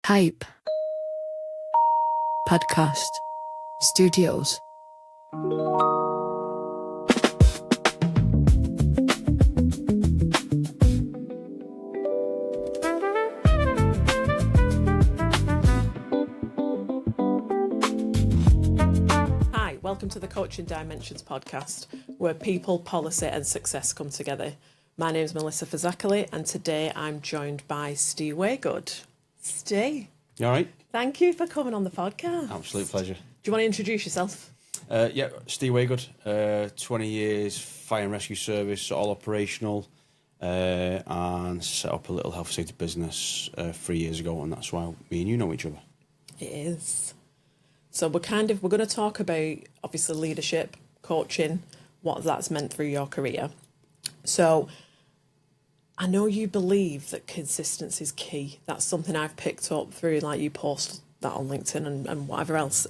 Hype Podcast Studios. Hi, welcome to the Coaching Dimensions podcast, where people, policy and success come together. My name is Melissa Fazackerley, and today I'm joined by Ste Waygood. Ste. You all right? Thank you for coming on the podcast. Absolute pleasure. Do you want to introduce yourself? Yeah, Ste Waygood, 20 years fire and rescue service, all operational, and set up a little health and safety business 3 years ago, and that's why me and you know each other. It is. So we're going to talk about, obviously, leadership, coaching, what that's meant through your career. So I know you believe that consistency is key. That's something I've picked up through, like, you post that on LinkedIn and whatever else.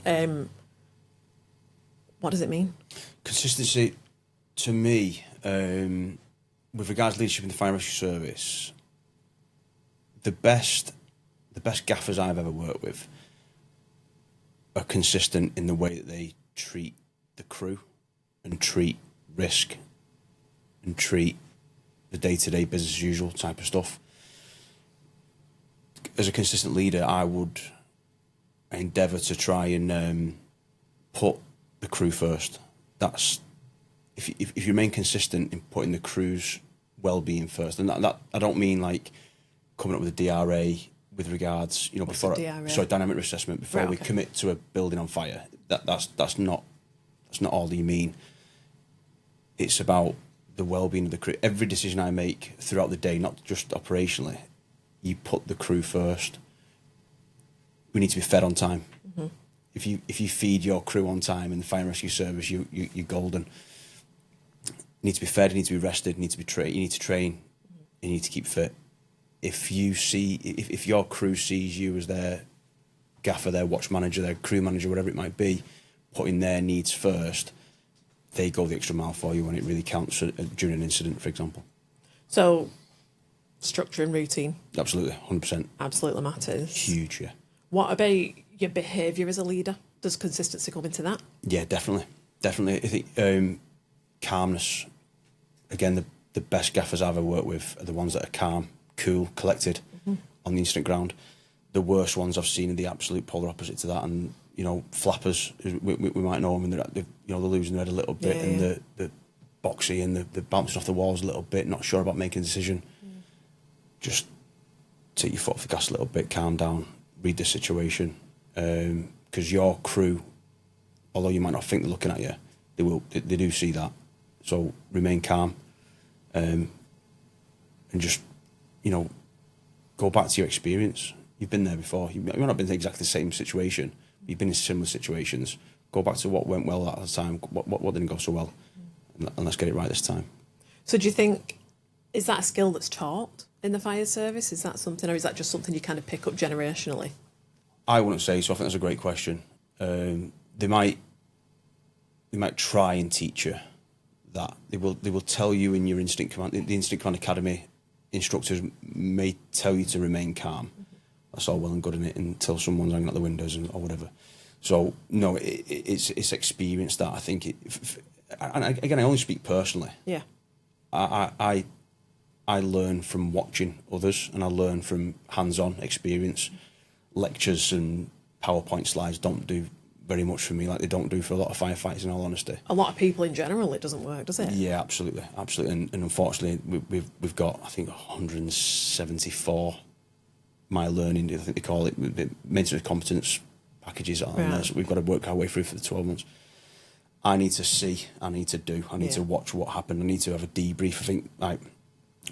What does it mean? Consistency, to me, with regards to leadership in the fire and rescue service, the best gaffers I've ever worked with are consistent in the way that they treat the crew and treat risk and treat the day-to-day business as usual type of stuff. As a consistent leader, I would endeavour to try and put the crew first. That's if you remain consistent in putting the crew's well-being first, and that I don't mean like coming up with a DRA with regards, before dynamic risk assessment before we commit to a building on fire. That's not all you mean. It's about the well-being of the crew. Every decision I make throughout the day, not just operationally, you put the crew first. We need to be fed on time. Mm-hmm. If you feed your crew on time in the fire and rescue service, you're golden. You need to be fed, you need to be rested, you need to train, you need to keep fit. If your crew sees you as their gaffer, their watch manager, their crew manager, whatever it might be, putting their needs first, they go the extra mile for you when it really counts during an incident, for example. So, structure and routine. Absolutely, 100%. Absolutely matters. Huge, yeah. What about your behaviour as a leader? Does consistency come into that? Yeah, definitely. I think calmness, again, the best gaffers I've ever worked with are the ones that are calm, cool, collected on the incident ground. The worst ones I've seen are the absolute polar opposite to that, and flappers, we might know them, and they're losing their head a little bit, and the boxy and the bouncing off the walls a little bit, not sure about making a decision. Just take your foot off the gas a little bit, calm down, read the situation, because your crew, although you might not think they're looking at you, they do see that. So remain calm, and just go back to your experience. You've been there before. You might not been in exactly the same situation. You've been in similar situations. Go back to what went well at the time. What didn't go so well, and let's get it right this time. So, do you think is that a skill that's taught in the fire service? Is that something, or is that just something you kind of pick up generationally? I wouldn't say so. I think that's a great question. They might try and teach you that. They will tell you in your instinct command. The instinct command academy instructors may tell you to remain calm. That's all well and good in it until someone's hanging out the windows or whatever. So no, it's experience that I think. And again, I only speak personally. Yeah. I learn from watching others, and I learn from hands-on experience. Lectures and PowerPoint slides don't do very much for me, like they don't do for a lot of firefighters, in all honesty. A lot of people in general, it doesn't work, does it? Yeah, absolutely. And unfortunately, we've got, I think, 174 my learning, I think they call it, the maintenance competence packages on there. So we've got to work our way through for the 12 months. I need to see, I need to do, I need to watch what happened, I need to have a debrief. I think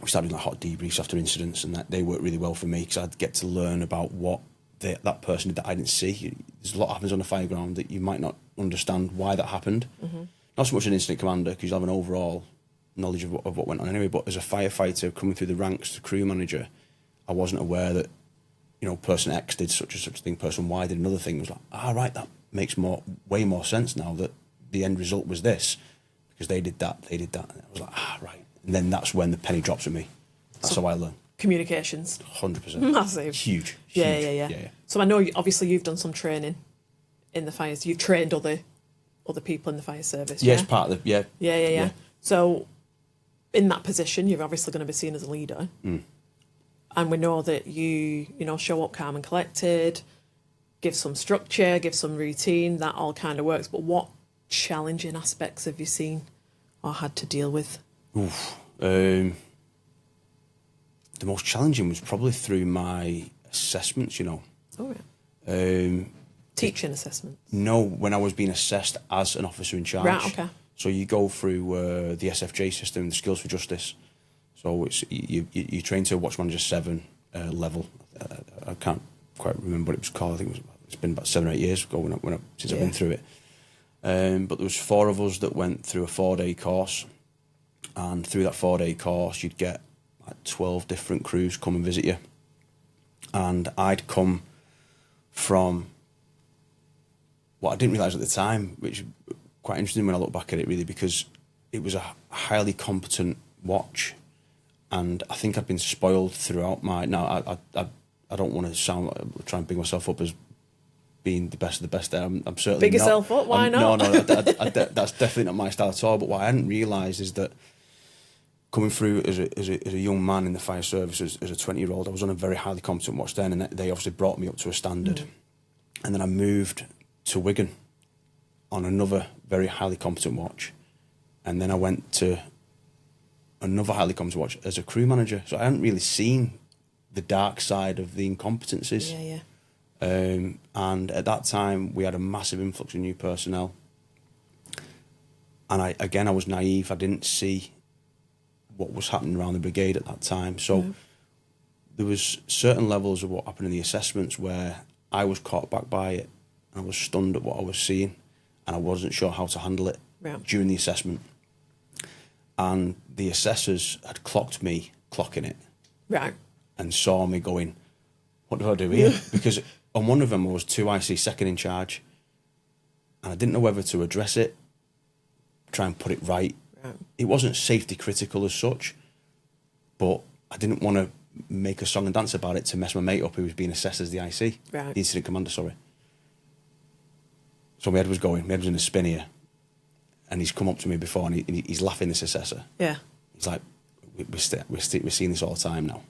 we started doing hot debriefs after incidents, and that they work really well for me because I'd get to learn about what that person did that I didn't see. There's a lot that happens on the fire ground that you might not understand why that happened. Mm-hmm. Not so much an incident commander, because you'll have an overall knowledge of what went on anyway, but as a firefighter coming through the ranks, the crew manager, I wasn't aware that person X did such a thing, person Y did another thing. It was like, right, that makes way more sense now that the end result was this, because they did that. And I was like, right. And then that's when the penny drops at me. That's how I learn. communications. 100%. Massive. Huge. Yeah. So I know, obviously, you've done some training in the fires. You've trained other people in the fire service. Yeah, it's part of the, Yeah. So in that position, you're obviously going to be seen as a leader. And we know that you show up calm and collected, give some structure, give some routine. That all kind of works. But what challenging aspects have you seen or had to deal with? The most challenging was probably through my assessments, Oh, yeah. Teaching assessments? No, when I was being assessed as an officer in charge. Right, okay. So you go through the SFJ system, the Skills for Justice. So it's you train to Watch Manager 7 level. I can't quite remember what it was called. I think it's been about 7 or 8 years ago since I've been through it. But there was 4 of us that went through a 4-day course. And through that 4-day course, you'd get like 12 different crews come and visit you. And I'd come from what I didn't realise at the time, which is quite interesting when I look back at it, really, because it was a highly competent watch. And I think I'd been spoiled throughout my... Now, I don't want to try and big myself up as being the best of the best there. I'm certainly big yourself up, why not? No, that's definitely not my style at all. But what I hadn't realised is that coming through as a young man in the fire service, as a 20-year-old, I was on a very highly competent watch then, and they obviously brought me up to a standard. And then I moved to Wigan on another very highly competent watch. And then I went to another highly competent watch as a crew manager. So I hadn't really seen the dark side of the incompetencies. Yeah. And at that time, we had a massive influx of new personnel. And I was naive. I didn't see what was happening around the brigade at that time. So there was certain levels of what happened in the assessments where I was caught back by it. And I was stunned at what I was seeing. And I wasn't sure how to handle it during the assessment. And the assessors had clocked me clocking it. Right. And saw me going, what do I do here? Because on one of them I was 2IC second in charge. And I didn't know whether to address it, try and put it right. It wasn't safety critical as such, but I didn't want to make a song and dance about it to mess my mate up who was being assessed as the IC. Right. The incident commander, sorry. So my head was in a spin here. And he's come up to me before and he's laughing, this assessor. Yeah. He's like, we're seeing this all the time now.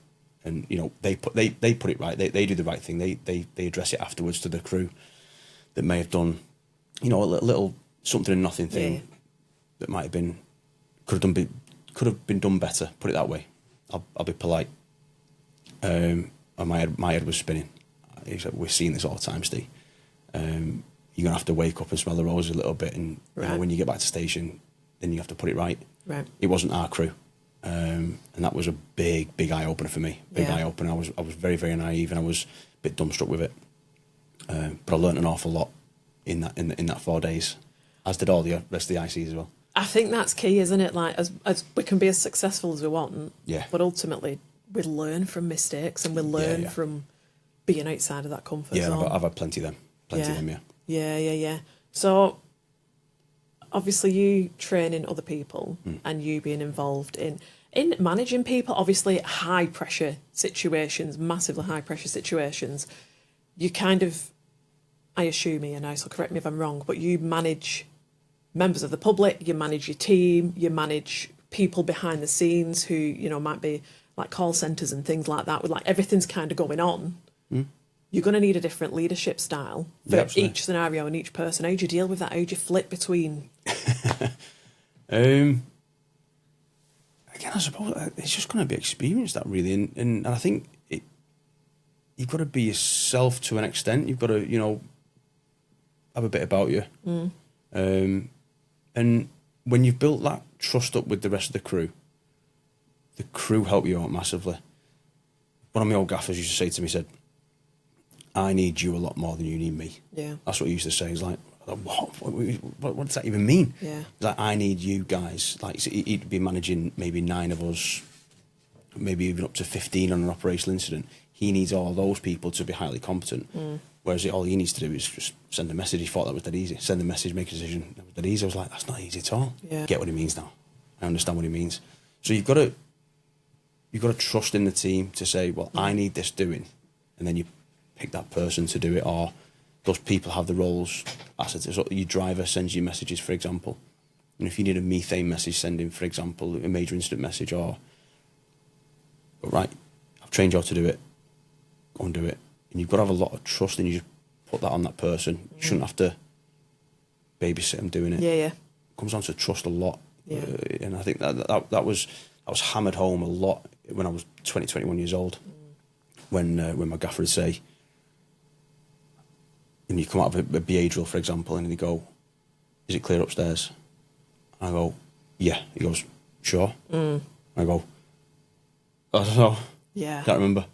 And, they put it right. They do the right thing. They address it afterwards to the crew that may have done, a little something and nothing thing that might have been, could have been done better. Put it that way. I'll be polite. And my head was spinning. He said, we're seeing this all the time, Steve. You're going to have to wake up and smell the roses a little bit. And when you get back to station, then you have to put it right. Right. It wasn't our crew. And that was a big eye-opener for me. Big eye-opener. I was very, very naive and I was a bit dumbstruck with it. But I learnt an awful lot in that 4 days, as did all the rest of the ICs as well. I think that's key, isn't it? Like, as we can be as successful as we want, but ultimately we learn from mistakes and we learn from being outside of that comfort zone. Yeah, I've had plenty of them. Yeah. So, obviously you training other people and you being involved in managing people, obviously high pressure situations, massively high pressure situations, you kind of, I assume, Ian, so correct me if I'm wrong, but you manage members of the public, you manage your team, you manage people behind the scenes who, might be like call centres and things like that, with like everything's kind of going on. You're going to need a different leadership style for each scenario and each person. How do you deal with that? How do you flip between? Again, I suppose it's just going to be experience, that really, and I think you've got to be yourself to an extent. You've got to, have a bit about you. And when you've built that trust up with the rest of the crew help you out massively. One of my old gaffers used to say to me, said, I need you a lot more than you need me. Yeah. That's what he used to say. He's like, what does that even mean? Yeah. Like, I need you guys. Like, so he'd be managing maybe 9 of us, maybe even up to 15 on an operational incident. He needs all those people to be highly competent. Whereas all he needs to do is just send a message. He thought that was that easy. Send a message, make a decision. That was that easy. I was like, that's not easy at all. Yeah. Get what he means now. I understand what he means. So you've got to you've got to trust in the team to say, well, I need this doing, and then you pick that person to do it, or those people have the roles. So your driver sends you messages, for example, and if you need a methane message sending, for example, a major incident message, or right, I've trained you how to do it, go and do it, and you've got to have a lot of trust, and you just put that on that person. You shouldn't have to babysit them doing it. Yeah. It comes down to trust a lot. Yeah. And I think that was hammered home a lot when I was 21 years old. When my gaffer would say, and you come out of a BA drill, for example, and they go, "Is it clear upstairs?" I go, "Yeah." He goes, "Sure?" I go, "I don't know. Yeah. Can't remember."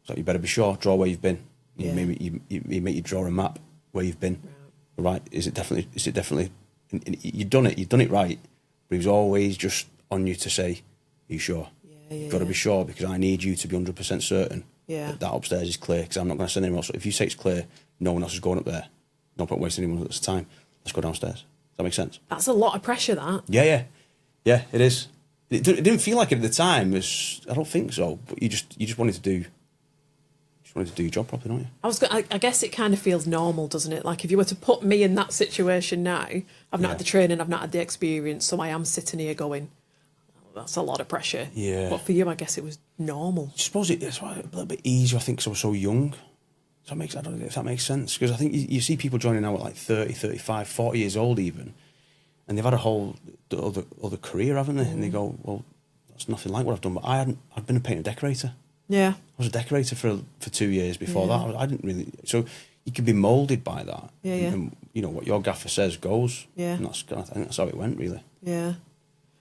So you better be sure. Draw where you've been. Yeah. You make you draw a map where you've been. Right? Is it definitely? And you've done it right. But he was always just on you to say, "Are you sure?" You've got to be sure, because I need you to be 100% certain that upstairs is clear, because I'm not going to send anyone else. So if you say it's clear, no one else is going up there. No point wasting anyone else's time. Let's go downstairs. Does that make sense? That's a lot of pressure, that. Yeah, it is. It didn't feel like it at the time. I don't think so. But you just wanted to do your job properly, don't you? I guess it kind of feels normal, doesn't it? Like if you were to put me in that situation now, I've not had the training, I've not had the experience, so I am sitting here going, oh, that's a lot of pressure. Yeah. But for you, I guess it was normal. I suppose it's a little bit easier, I think, because I was so young. I don't know if that makes sense, because I think you see people joining now at like 30, 35, 40 years old even, and they've had a whole other career, haven't they? And they go, well, that's nothing like what I've done. But I'd been a painter decorator. Yeah. I was a decorator for 2 years before that. I didn't really... So you can be moulded by that. Yeah. And, what your gaffer says goes. Yeah. And I think that's how it went, really. Yeah.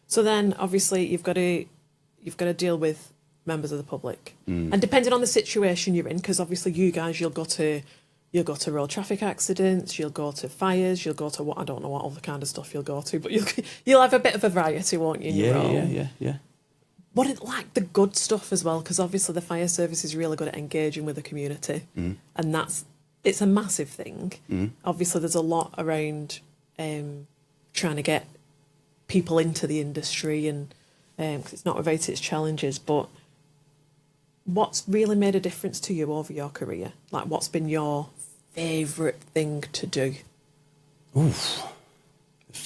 So then, obviously, you've got to deal with members of the public, and depending on the situation you're in, because obviously you guys, you'll go to road traffic accidents, you'll go to fires, you'll go to I don't know what other kind of stuff you'll go to, but you'll have a bit of a variety, won't you? In your role? Yeah. What it like the good stuff as well, because obviously the fire service is really good at engaging with the community, and it's a massive thing. Obviously, there's a lot around trying to get people into the industry, and because it's not without its challenges. But what's really made a difference to you over your career? Like, what's been your favourite thing to do? Oof.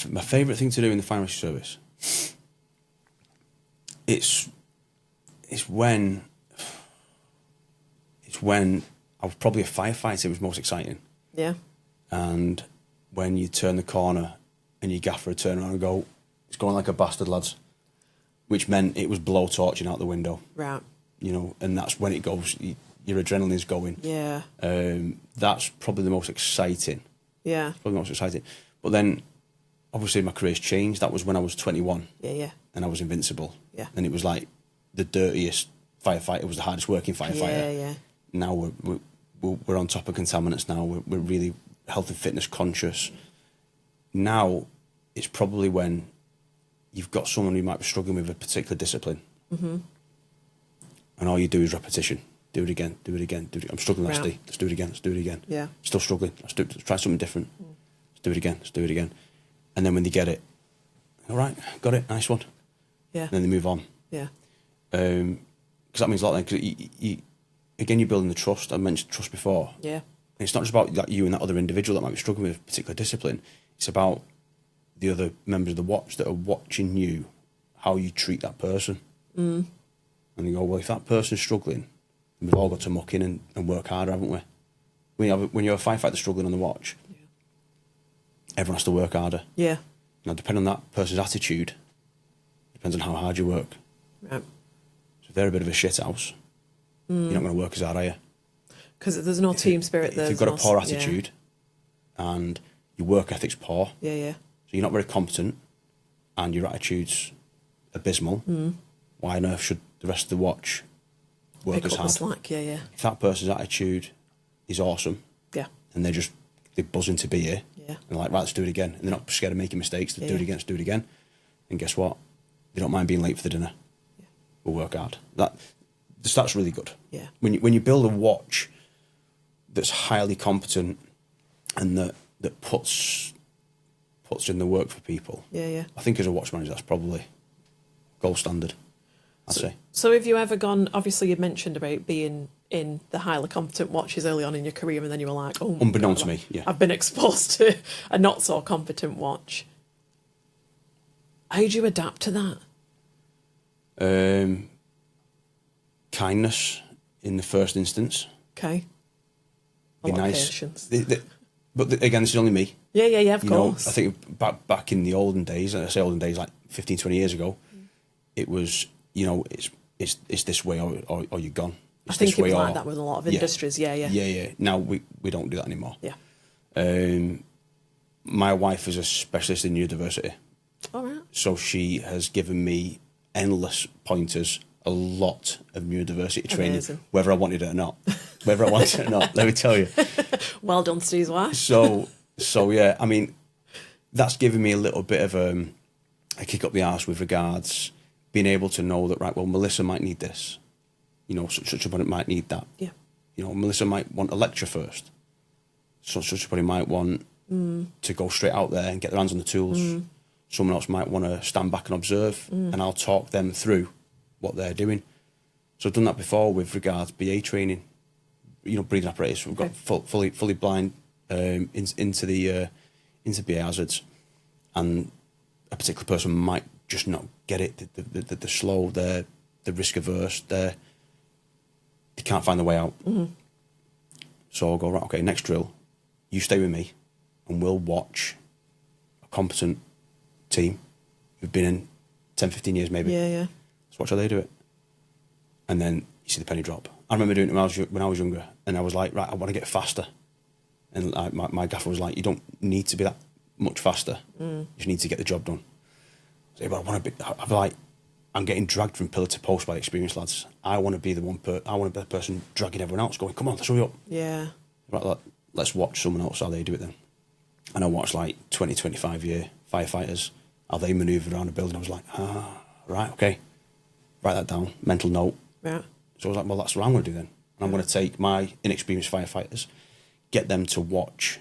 My favourite thing to do in the fire rescue service. It's when I was probably a firefighter. It was most exciting. Yeah. And when you turn the corner and your gaffer would turn around and go, "It's going like a bastard, lads," which meant it was blowtorching out the window. Right. And that's when it goes. Your adrenaline's going. Yeah. That's probably the most exciting. Yeah. Probably the most exciting. But then, obviously, my career's changed. That was when I was 21. Yeah. And I was invincible. Yeah. And it was like the dirtiest firefighter was the hardest working firefighter. Yeah. Now we're on top of contaminants now. We're really health and fitness conscious. Now it's probably when you've got someone who might be struggling with a particular discipline. And all you do is repetition. Do it again, do it again, do it again. I'm struggling, Right. Steve. Let's do it again, let's do it again. Yeah. Still struggling. Let's try something different. Let's do it again, let's do it again. And then when they get it, all right, got it, nice one. Yeah. And then they move on. Yeah. Because that means a lot then, because again, you're building the trust. I mentioned trust before. Yeah. And it's not just about that you and that other individual that might be struggling with a particular discipline. It's about the other members of the watch that are watching you, how you treat that person. And you go, well, if that person's struggling, we've all got to muck in and work harder, haven't we? When you're a firefighter struggling on the watch, everyone has to work harder. Yeah. Now, depending on that person's attitude, depends on how hard you work. Right. So if they're a bit of a shit house, you're not going to work as hard, are you? Because there's no team spirit there. If you've got a poor attitude and your work ethic's poor, Yeah. so you're not very competent and your attitude's abysmal, why on earth should the rest of the watch work Pick as up the hard? slack. Yeah. If that person's attitude is awesome Yeah. and they're buzzing to be here, Yeah. and like, right, let's do it again, and they're not scared of making mistakes, they do Yeah. it again, let's do it again, and guess what? They don't mind being late for the dinner. We'll work hard. That's really good. Yeah. When you build a watch that's highly competent and that puts in the work for people. Yeah. I think as a watch manager, that's probably gold standard. I'd say. So have you ever gone, obviously you mentioned about being in the highly competent watches early on in your career, and then you were like, oh, Unbeknown to me, yeah. I've been exposed to a not so competent watch. How do you adapt to that? Kindness in the first instance. Okay. A Be lot nice. of patience. But again, this is only me. Yeah, of You know, course. I think back in the olden days, and I say olden days, like 15, 20 years ago, it was, you know, it's this way or you're gone. I It's think this it way was or- like that with a lot of industries, yeah. Yeah. Now we don't do that anymore. Yeah. My wife is a specialist in neurodiversity, All right. so she has given me endless pointers, a lot of neurodiversity training, Amazing. whether I wanted it or not. Whether I wanted it or not, let me tell you. Well done, Steve's wife. So yeah, I mean, that's given me a little bit of a kick up the arse with regards being able to know that, right, well, Melissa might need this. You know, such a body might need that. Yeah. You know, Melissa might want a lecture first. Such a body might want to go straight out there and get their hands on the tools. Someone else might want to stand back and observe, and I'll talk them through what they're doing. So I've done that before with regards BA training. You know, breathing apparatus. We've got fully blind into BA hazards, and a particular person might just not get it. They're slow. They're risk averse. They can't find the way out. So I'll go, right, okay, next drill, you stay with me, and we'll watch a competent team who've been in 10, 15 years maybe. Yeah. Let's watch how they do it. And then you see the penny drop. I remember doing it when I was younger, and I was like, right, I want to get faster. And my gaffer was like, you don't need to be that much faster. You just need to get the job done. I say, but I want to be, I'm like, I'm getting dragged from pillar to post by the experienced lads. I want to be the I want to be the person dragging everyone else, going, come on, let's hurry up. Yeah. Right, let's watch someone else how they do it then. And I watched like 20, 25-year firefighters, how they manoeuvre around a building. I was like, right, okay. Write that down, mental note. Yeah. So I was like, well, that's what I'm going to do then. And I'm going to take my inexperienced firefighters, get them to watch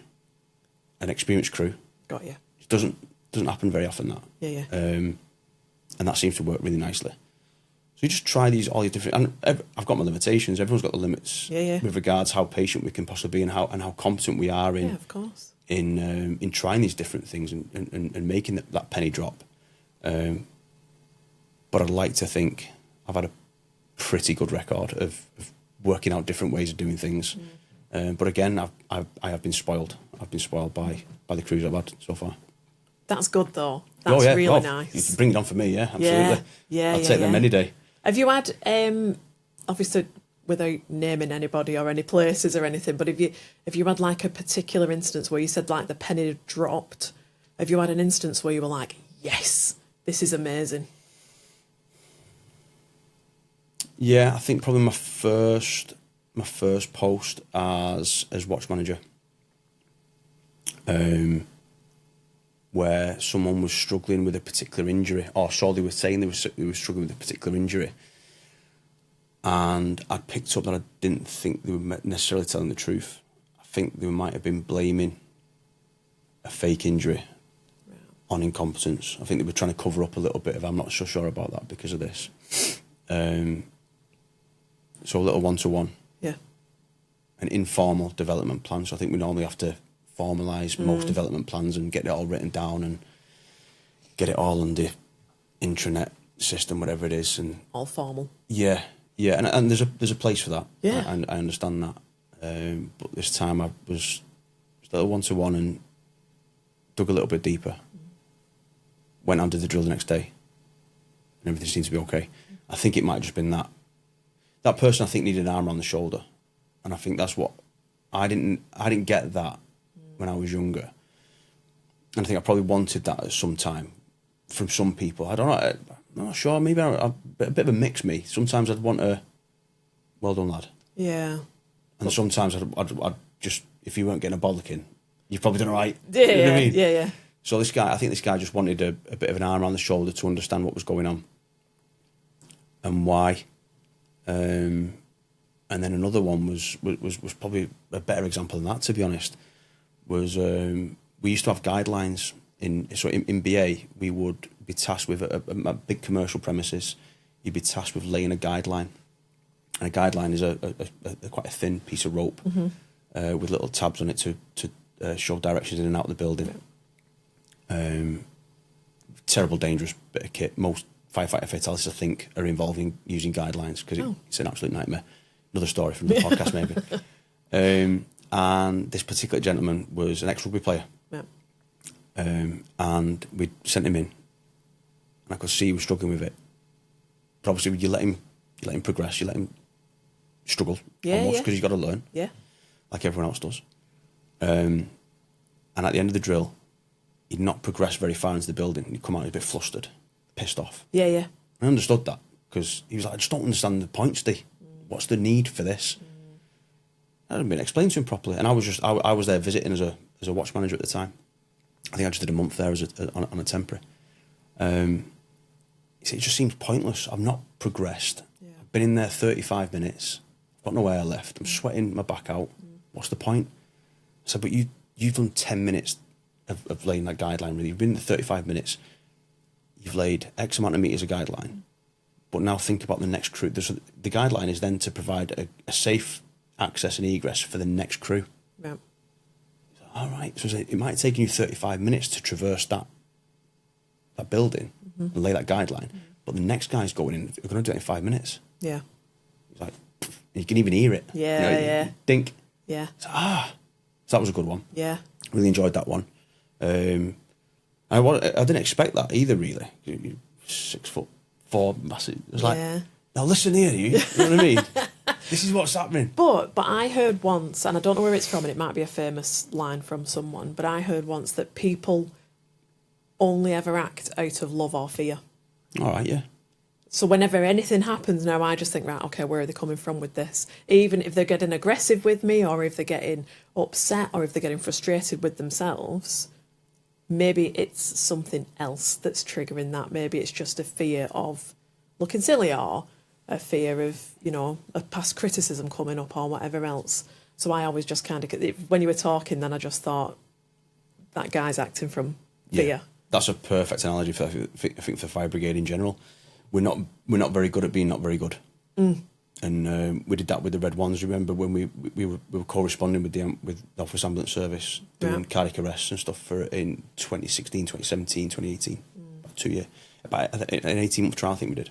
an experienced crew. Got you. It doesn't happen very often, that. Yeah. And that seems to work really nicely. So you just try all these different, and I've got my limitations. Everyone's got the limits with regards how patient we can possibly be and how competent we are in. Yeah, of course. In trying these different things and making that penny drop. But I'd like to think I've had a pretty good record of working out different ways of doing things. But again, I have been spoiled. I've been spoiled by the crews I've had so far. That's good though. That's really nice. You can bring it on for me, yeah, absolutely. Yeah. I'll take them any day. Have you had, obviously, without naming anybody or any places or anything, but if you had like a particular instance where you said like the penny dropped, have you had an instance where you were like, yes, this is amazing? Yeah, I think probably my first post as watch manager, where someone was struggling with a particular injury, or so they were saying they were struggling with a particular injury, and I picked up that I didn't think they were necessarily telling the truth. I think they might have been blaming a fake injury on incompetence. I think they were trying to cover up a little bit of, I'm not so sure about that because of this. So a little one-to-one. Yeah. An informal development plan. So I think we normally have to formalise most development plans and get it all written down and get it all on the intranet system, whatever it is. And all formal. Yeah. And there's a place for that. Yeah. I understand that. But this time I was a little one-to-one and dug a little bit deeper. Went and did the drill the next day. And everything seemed to be okay. I think it might have just been that. That person, I think, needed an arm around the shoulder. And I think that's what... I didn't get that when I was younger. And I think I probably wanted that at some time from some people. I don't know. I'm not sure. Maybe I'm a bit of a mix, me. Sometimes I'd want a... Well done, lad. Yeah. And sometimes I'd just... If you weren't getting a bollocking, you've probably done it right. Yeah, you know what I mean? yeah. So I think this guy just wanted a bit of an arm around the shoulder to understand what was going on and why. And then another one was probably a better example than that, to be honest. Was we used to have guidelines in BA. We would be tasked with a big commercial premises you'd be tasked with laying a guideline. And a guideline is a quite a thin piece of rope with little tabs on it to show directions in and out of the building. Terrible, dangerous bit of kit. Most firefighter fatalities, I think, are involving using guidelines because it's an absolute nightmare. Another story from the podcast, maybe. And this particular gentleman was an ex-rugby player. Yeah. And we sent him in, and I could see he was struggling with it. But obviously, you let him progress, you let him struggle almost because he's got to learn, like everyone else does. And at the end of the drill, he'd not progressed very far into the building. He'd come out a bit flustered, pissed off. Yeah. I understood that because he was like, I just don't understand the point, Steve. What's the need for this? That hadn't been explained to him properly, and I was there visiting as a watch manager at the time. I think I just did a month there on a temporary. He said, it just seems pointless. I've not progressed. Yeah. I've been in there 35 minutes. I've got nowhere left. I'm sweating my back out. What's the point? I said, but you've done 10 minutes of laying that guideline. Really, you've been in there 35 minutes. You've laid X amount of metres of guideline. But now think about the next crew. The guideline is then to provide a safe access and egress for the next crew. Yeah. All right. So it might take you 35 minutes to traverse that building and lay that guideline. But the next guy's going in, we're going to do it in 5 minutes. Yeah. It's like, you can even hear it. Yeah, you dink. Yeah. So that was a good one. Yeah. Really enjoyed that one. I didn't expect that either, really. 6'4", massive. It was like, now listen here, you know what I mean? This is what's happening. But I heard once, and I don't know where it's from, and it might be a famous line from someone, but I heard once that people only ever act out of love or fear. All right, yeah. So whenever anything happens now, I just think, right, okay, where are they coming from with this? Even if they're getting aggressive with me, or if they're getting upset, or if they're getting frustrated with themselves, maybe it's something else that's triggering that. Maybe it's just a fear of looking silly, or a fear of, a past criticism coming up or whatever else. So I always just kind of, when you were talking, then I just thought, that guy's acting from fear. Yeah, that's a perfect analogy for, I think, for fire brigade in general. We're not very good at being not very good. And we did that with the Red Ones. Remember when we were corresponding with the Office Ambulance Service, doing cardiac arrests and stuff in 2016, 2017, 2018, about 2 years. About an 18-month trial, I think we did.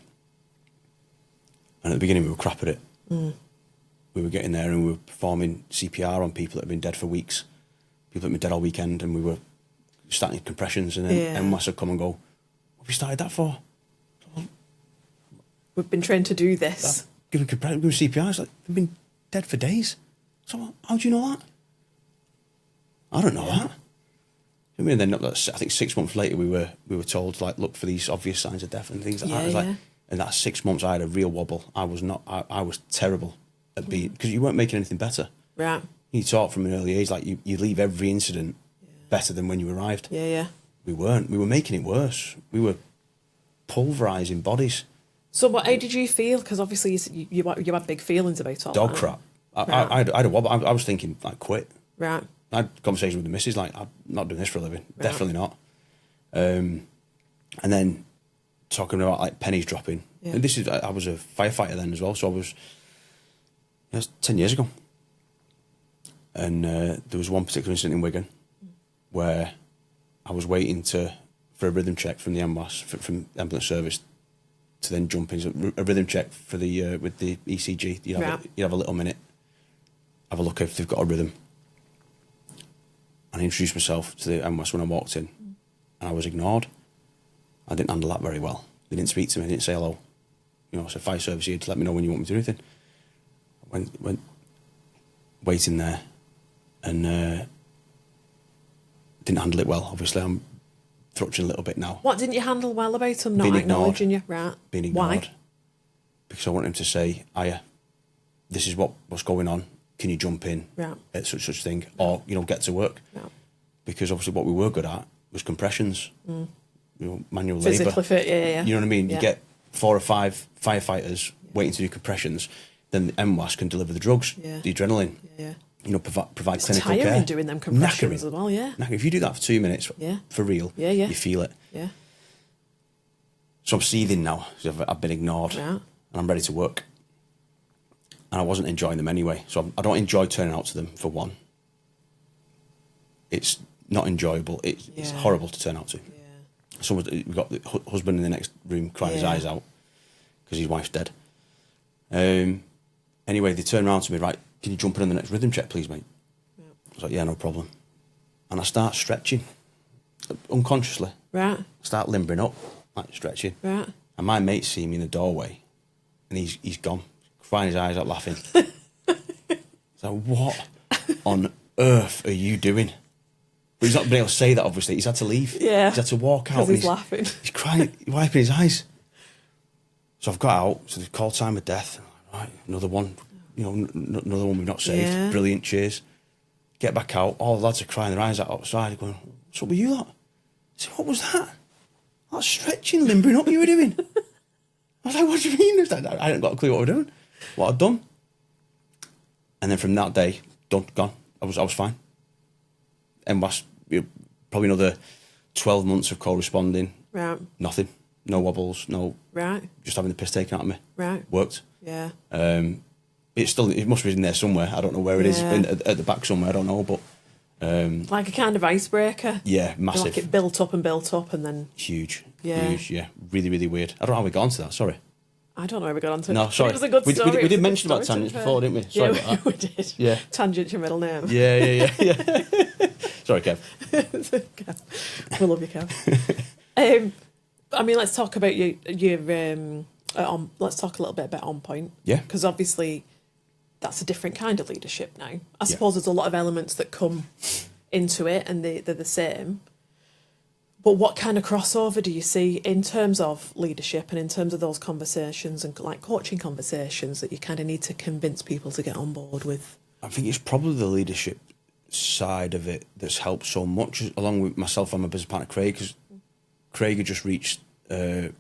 And at the beginning, we were crap at it. We were getting there and we were performing CPR on people that had been dead for weeks, people that had been dead all weekend, and we were starting compressions, and then MWAS would come and go, what have we started that for? We've been trained to do this. Giving CPR, it's like, they've been dead for days. So how do you know that? I don't know that. I mean, then I think 6 months later we were told, like, look for these obvious signs of death and things like that. It was like, in that 6 months, I had a real wobble. I was terrible at being, because you weren't making anything better. Right. You taught from an early age, like you leave every incident better than when you arrived. Yeah. We weren't. We were making it worse. We were pulverising bodies. So how did you feel? Because obviously you had big feelings about all Dog that. crap. I had a wobble. I was thinking, like, quit. Right. I had a conversation with the missus, like, I'm not doing this for a living. Right. Definitely not. And then talking about, like, pennies dropping. Yeah. And I was a firefighter then as well, so it was 10 years ago. And there was one particular incident in Wigan where I was waiting for a rhythm check from the MWAS, from the ambulance service, to then jump in. So a rhythm check for the with the ECG. You'd have a little minute, have a look if they've got a rhythm. And I introduced myself to the MWAS when I walked in, and I was ignored. I didn't handle that very well. They didn't speak to me. They didn't say hello. So fire service here to let me know when you want me to do anything. I went waiting there, and didn't handle it well. Obviously, I'm thrutching a little bit now. What didn't you handle well about him not acknowledging you? Right. Being ignored. Why? Because I want him to say, this is what's going on. Can you jump in at such thing? Or, get to work. Yeah. Because obviously what we were good at was compressions. Manual labour. Physically fit, yeah. You know what I mean? Yeah. You get 4 or 5 firefighters waiting to do compressions, then the MWAS can deliver the drugs, the adrenaline. Yeah. Provide it's clinical care. Tiring doing them compressions as well, yeah. If you do that for 2 minutes, for real, you feel it. Yeah. So I'm seething now. So I've been ignored, Yeah. and I'm ready to work. And I wasn't enjoying them anyway. So I don't enjoy turning out to them, for one. It's not enjoyable. It's horrible to turn out to. Yeah. We've got the husband in the next room crying his eyes out because his wife's dead. Anyway, they turn around to me, right, can you jump in on the next rhythm check, please, mate? Yeah. I was like, yeah, no problem. And I start stretching, unconsciously. Right. I start limbering up, like stretching. Right. And my mate see me in the doorway, and he's gone, crying his eyes out, laughing. So what on earth are you doing? But he's not been able to say that, obviously. He's had to leave. Yeah. He's had to walk out. Because he's laughing. He's crying, wiping his eyes. So I've got out, so they've called time of death. Right, another one, another one we've not saved. Yeah. Brilliant, cheers. Get back out. All the lads are crying their eyes out outside, going, what's up with you lot? I said, what was that? That stretching, limbering up you were doing. I was like, what do you mean? I hadn't got a clue what we were doing. What I'd done. And then from that day, gone. I was fine. And was probably another 12 months of corresponding. Right. Nothing. No wobbles. No. Right. Just having the piss taken out of me. Right. Worked. Yeah. It must be in there somewhere. I don't know where it is. At the back somewhere. I don't know, but. Like a kind of icebreaker. Yeah, massive. Like it built up and then. Huge. Yeah. Huge. Yeah. Really, really weird. I don't know how we got onto that. Sorry. I don't know how we got onto it. No, sorry. It was a good story. We did mention about tangents before, didn't we? Sorry about that. We did. Yeah. Tangent's your middle name. Yeah. Sorry, Kev. Kev. We love you, Kev. I mean, let's talk about your let's talk a little bit about On Point. Yeah. Because obviously that's a different kind of leadership now. I suppose there's a lot of elements that come into it and they're the same. But what kind of crossover do you see in terms of leadership and in terms of those conversations and like coaching conversations that you kind of need to convince people to get on board with? I think it's probably the leadership side of it that's helped so much, along with myself and my business partner Craig, because Craig had just reached rank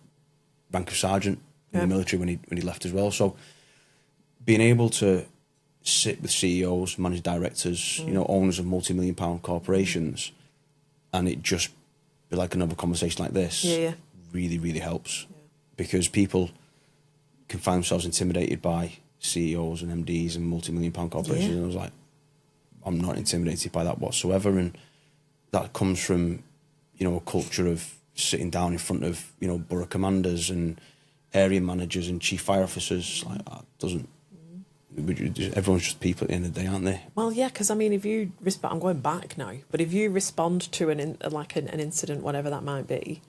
of sergeant in the military when he left as well. So being able to sit with CEOs, managing directors, owners of multi-million-pound corporations, and it just be like another conversation like this, really, really helps. Yeah. Because people can find themselves intimidated by CEOs and MDs and multi-million-pound corporations. And I was like, I'm not intimidated by that whatsoever. And that comes from, a culture of sitting down in front of, borough commanders and area managers and chief fire officers. Like, that doesn't... Everyone's just people at the end of the day, aren't they? Well, yeah, because I mean, if you respond, I'm going back now, but if you respond to an incident, whatever that might be,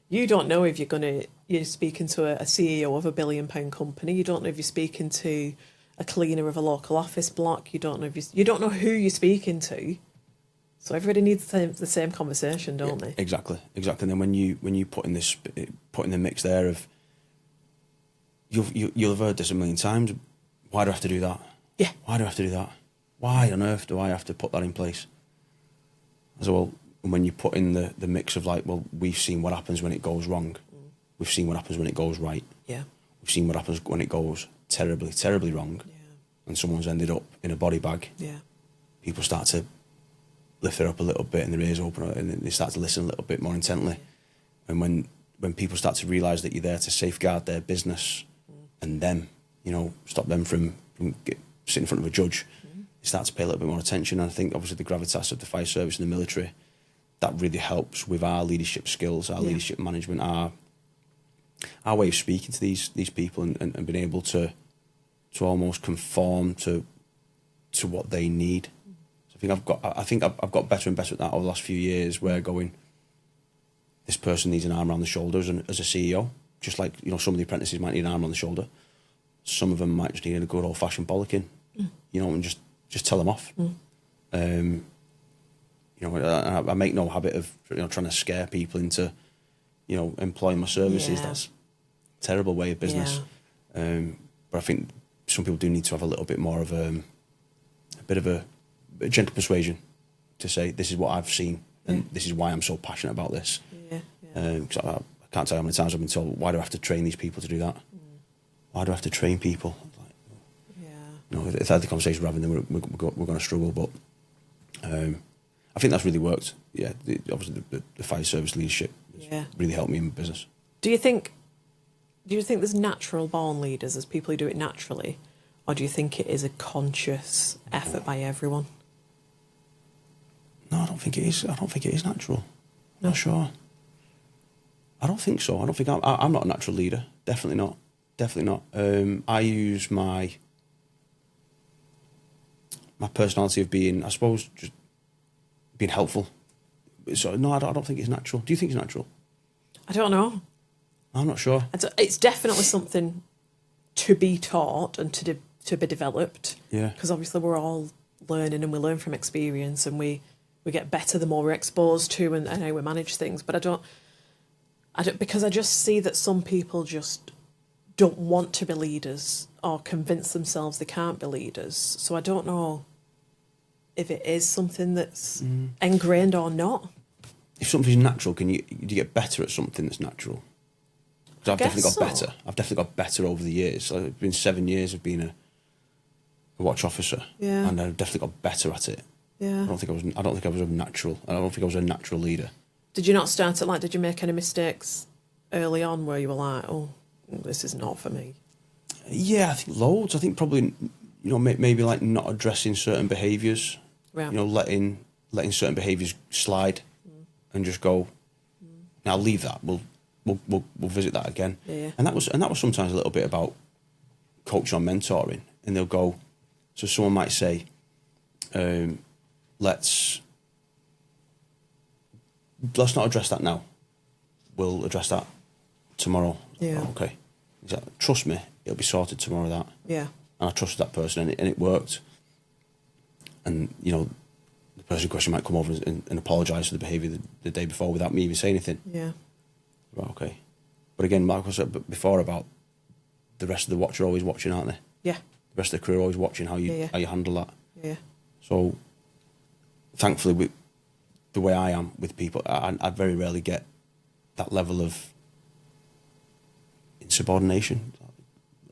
you don't know if you're speaking to a CEO of £1 billion company. You don't know if you're speaking to a cleaner of a local office block. You don't know you don't know who you're speaking to. So everybody needs the same conversation, don't they? Exactly. And then when you put in the mix there of you'll have heard this a million times. Why do I have to do that? Yeah. Why do I have to do that? Why on earth do I have to put that in place? So, well, when you put in the mix of like, well, we've seen what happens when it goes wrong. We've seen what happens when it goes right. Yeah. We've seen what happens when it goes terribly, terribly wrong. Yeah. And someone's ended up in a body bag. Yeah. People start to lift their up a little bit and their ears open and they start to listen a little bit more intently. Yeah. And when people start to realise that you're there to safeguard their business and them, stop them from sitting in front of a judge. They start to pay a little bit more attention. And I think obviously the gravitas of the fire service and the military, that really helps with our leadership skills, our leadership management, our way of speaking to these people and being able to almost conform to what they need. So I think I've got better and better at that over the last few years, where going, this person needs an arm around the shoulders, and as a CEO, just like some of the apprentices might need an arm on the shoulder. Some of them might just need a good old-fashioned bollocking, and just tell them off. I make no habit of trying to scare people into, employing my services. Yeah. That's a terrible way of business. Yeah. But I think some people do need to have a little bit more of a bit of a gentle persuasion to say, this is what I've seen and this is why I'm so passionate about this. Yeah. Yeah. 'Cause I can't tell you how many times I've been told, why do I have to train these people to do that? Why do I have to train people? If I had the conversation we're having, then we're going to struggle. But I think that's really worked. Yeah, obviously the fire service leadership has really helped me in business. Do you think Do you think there's natural born leaders, there's people who do it naturally, or do you think it is a conscious effort by everyone? No, I don't think it is. I don't think it is natural. No. Not sure. I don't think so. I don't think I'm not a natural leader. Definitely not. Definitely not. I use my personality of being, I suppose, just being helpful. So no, I don't think it's natural. Do you think it's natural? I don't know. I'm not sure. It's definitely something to be taught and to be developed. Yeah. Because obviously we're all learning and we learn from experience and we get better the more we're exposed to and how we manage things. But I don't, because I just see that some people just don't want to be leaders or convince themselves they can't be leaders. So I don't know if it is something that's ingrained or not. If something's natural, do you get better at something that's natural? Because I've definitely got better. I've definitely got better over the years. It's been 7 years of being a watch officer, and I've definitely got better at it. Yeah. I don't think I was a natural. I don't think I was a natural leader. Did you not start at did you make any mistakes early on where you were like, oh, this is not for me? Yeah, I think loads. I think probably, maybe like not addressing certain behaviours. Right. Letting certain behaviours slide, and just go. Now leave that. We'll visit that again. Yeah. And that was sometimes a little bit about coaching or mentoring. And they'll go. So someone might say, let's not address that now. We'll address that tomorrow. Yeah. Oh, okay. Exactly. Trust me, it'll be sorted tomorrow. That. Yeah. And I trusted that person, and it worked. And the person in question might come over and apologise for the behaviour the day before without me even saying anything. Yeah. Right. Okay. But again, like I said before about the rest of the watch are always watching, aren't they? Yeah. The rest of the crew are always watching how you handle that. Yeah. So, thankfully, with the way I am with people, I very rarely get that level of insubordination.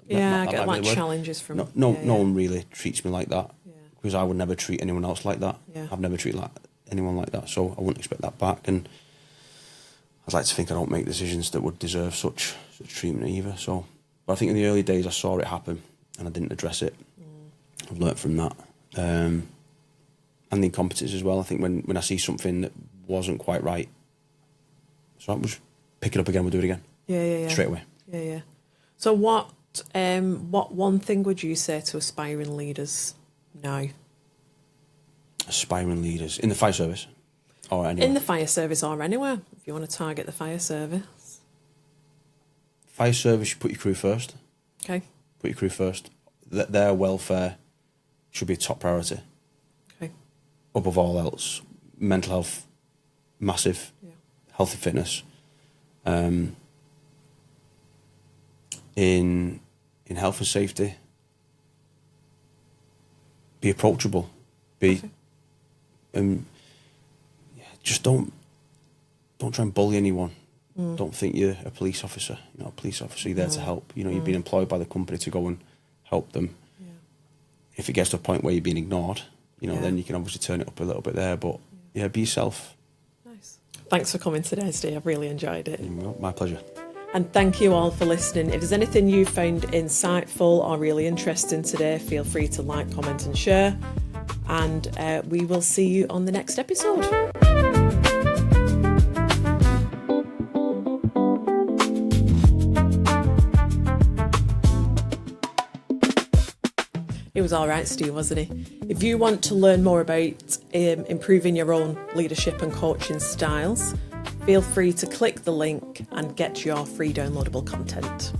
Yeah, I get challenges from... No one really treats me like that, because I would never treat anyone else like that. Yeah. I've never treated anyone like that, so I wouldn't expect that back. And I'd like to think I don't make decisions that would deserve such treatment either. So, but I think in the early days I saw it happen and I didn't address it. I've learnt from that. And the incompetence as well. I think when I see something that wasn't quite right, so I was pick it up again, we'll do it again. Yeah. Straight away. Yeah. So what one thing would you say to aspiring leaders now? Aspiring leaders in the fire service or anywhere? In the fire service or anywhere, if you want to target the fire service. Fire service, you put your crew first. Okay. Put your crew first. Their welfare should be a top priority. Okay. Above all else, mental health, massive. Yeah. Health and fitness. In health and safety, be approachable. Just don't try and bully anyone. Don't think you're a police officer. You're not a police officer. You're there to help. You've been employed by the company to go and help them. Yeah. If it gets to a point where you're being ignored, then you can obviously turn it up a little bit there. But be yourself. Nice. Thanks for coming today, Steve. I've really enjoyed it. My pleasure. And thank you all for listening. If there's anything you found insightful or really interesting today, feel free to like, comment and share. And we will see you on the next episode. He was all right, Stu, wasn't he? If you want to learn more about improving your own leadership and coaching styles, feel free to click the link and get your free downloadable content.